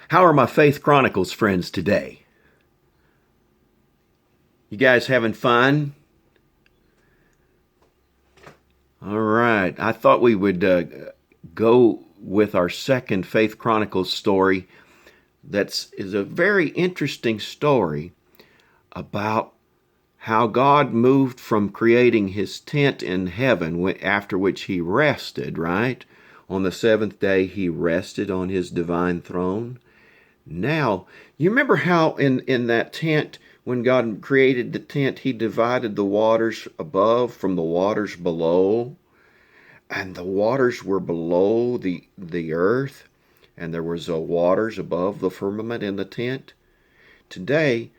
How are my Faith Chronicles friends today? You guys having fun? All right. I thought we would go with our second Faith Chronicles story. Is a very interesting story about how God moved from creating his tent in heaven, after which he rested, right? On the seventh day, he rested on his divine throne. Now, you remember how in that tent, when God created the tent, he divided the waters above from the waters below, and the waters were below the earth, and there was waters above the firmament in the tent. Today,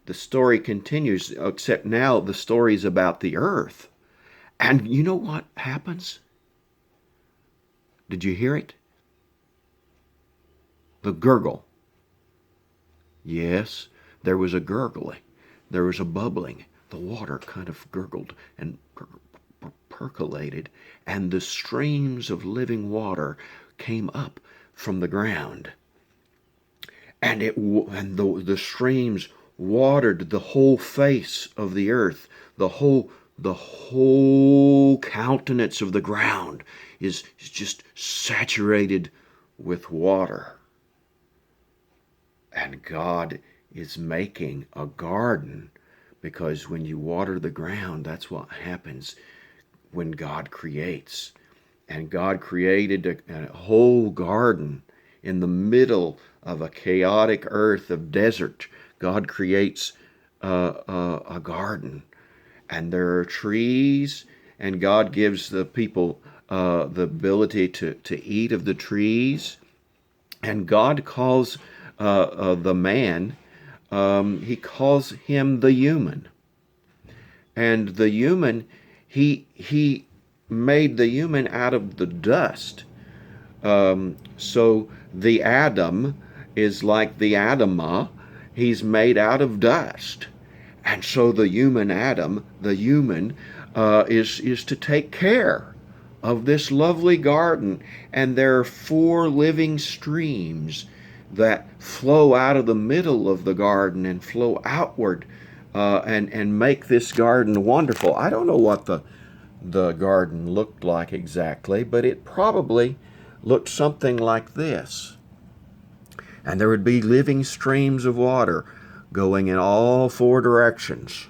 the story continues, except now the story is about the earth. And you know what happens? Did you hear it? The gurgle. Yes, there was a gurgling. There was a bubbling. The water kind of gurgled and percolated, and the streams of living water came up from the ground. And the streams watered the whole face of the earth. The whole countenance of the ground is just saturated with water. And God is making a garden, because when you water the ground, that's what happens when God creates. And God created a whole garden in the middle of a chaotic earth of desert. God creates a garden, and there are trees, and God gives the people the ability to eat of the trees. And God calls the man, he calls him the human. And the human, he made the human out of the dust. So the Adam is like the Adamah. He's made out of dust. And so the human Adam, the human, is to take care of this lovely garden. And there are 4 living streams that flow out of the middle of the garden and flow outward and make this garden wonderful. I don't know what the garden looked like exactly, but it probably looked something like this. And there would be living streams of water going in all 4 directions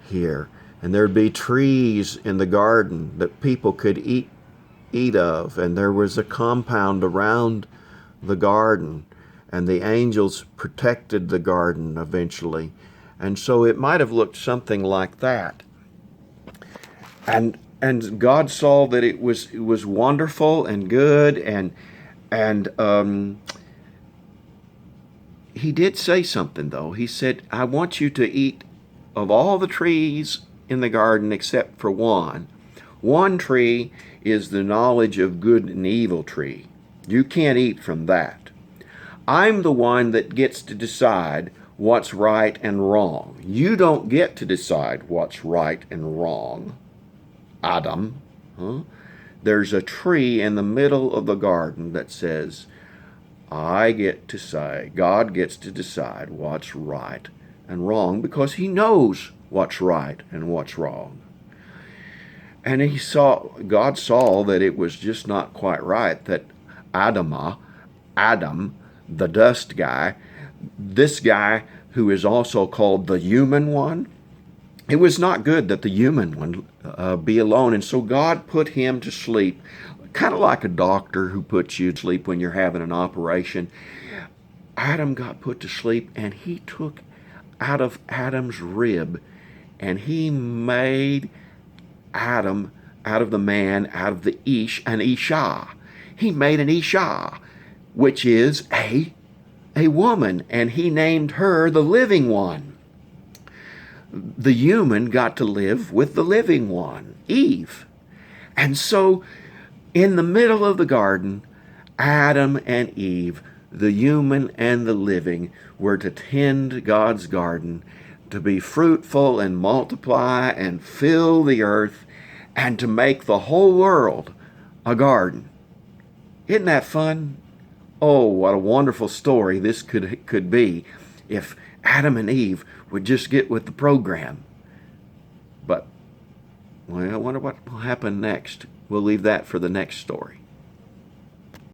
here. And there'd be trees in the garden that people could eat of. And there was a compound around the garden, and the angels protected the garden eventually. And so it might have looked something like that. And God saw that it was wonderful and good, and he did say something, though. He said, I want you to eat of all the trees in the garden except for one. One tree is the knowledge of good and evil tree. You can't eat from that. I'm the one that gets to decide what's right and wrong. You don't get to decide what's right and wrong, Adam. There's a tree in the middle of the garden that says, I get to say, God gets to decide what's right and wrong, because he knows what's right and what's wrong. And God saw that it was just not quite right, that Adam, the dust guy, this guy who is also called the human one, it was not good that the human one be alone. And so God put him to sleep, kind of like a doctor who puts you to sleep when you're having an operation. Adam got put to sleep, and he took out of Adam's rib, and he made Adam out of the man, out of the an Isha. He made an Isha, which is a woman, and he named her the living one. The human got to live with the living one, Eve. And so in the middle of the garden, Adam and Eve, the human and the living, were to tend God's garden, to be fruitful and multiply and fill the earth, and to make the whole world a garden. Isn't that fun? Oh, what a wonderful story this could be if Adam and Eve would just get with the program. But, well, I wonder what will happen next. We'll leave that for the next story.